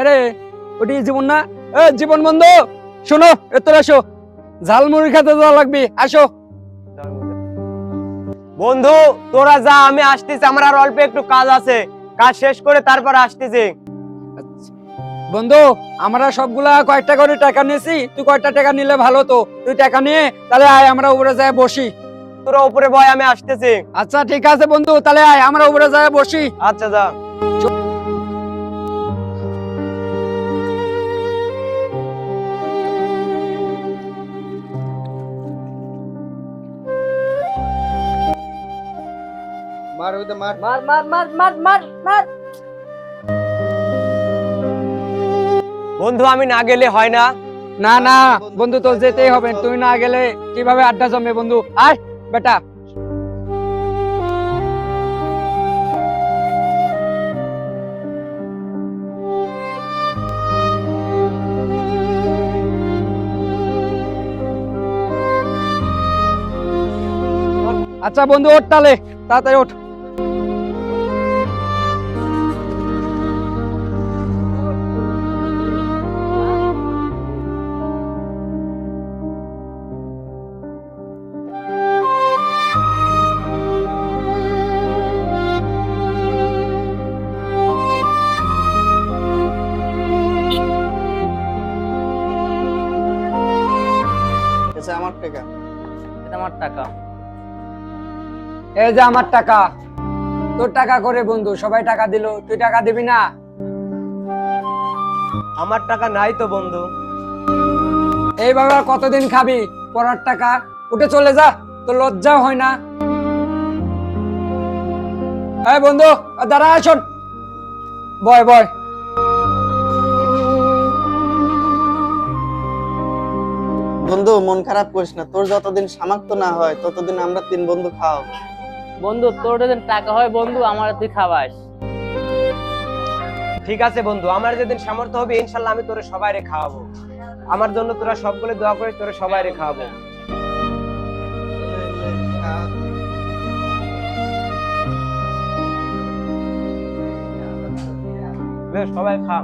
রে ওটি জীবন না? এ জীবন বন্ধু শোনো, এত আসো, ঝালমুড়ি খেতে যাওয়া লাগবে, আসো। বন্ধু তোরা যা, আমি আসতেছি, আমার আর অল্প একটু কাজ আছে, কাজ শেষ করে তারপর আসতেছি। বন্ধু আমরা সবগুলা কয়েকটা করে টাকা নিয়েছি, তুই কয়টা টাকা নিলে ভালো তো, তুই টাকা নিয়ে তাহলে আয় আমরা উপরে যায় বসি। তোরা উপরে বয়, আমি আসতেছি। আচ্ছা ঠিক আছে বন্ধু, তাহলে আয় আমরা উপরে যায় বসি। আচ্ছা যা। মার ওইটা মার। মার মার মার মার মার মার। বন্ধু আমি না গেলে হয় না? না না বন্ধু তো যেতেই হবে, তুই না গেলে কিভাবে আড্ডা জমে বন্ধু, আয় বেটা। আচ্ছা বন্ধু ওঠ তাহলে, তাড়াতাড়ি ওঠ। আচ্ছা আমার টাকা। এটা আমার টাকা। এই যে আমার টাকা, তোর টাকা করে বন্ধু, সবাই টাকা দিল, তুই টাকা দিবি না? আমার টাকা নাই তো বন্ধু। এইভাবে আর কতদিন খাবি পড়ার টাকা? উঠে চলে যা, তোর লজ্জাও হয় না? এই বন্ধু দাঁড়া, শোন, বয় বয়। বন্ধু মন খারাপ করিস না, তোর যতদিন সামর্থ্য না হয় ততদিন আমরা তিন বন্ধু খাওয়াবো। বন্ধু তোর যেদিন টাকা হয় বন্ধু আমার তুই খাওয়াস। ঠিক আছে বন্ধু, আমার যেদিন সামর্থ্য হবে ইনশাল্লাহ আমি তোরে সবাই রে খাওয়াবো। আমার জন্য তোরা সবগুলো দোয়া করিস, তোরে সবাই রে খাওয়াবো। সবাই খা।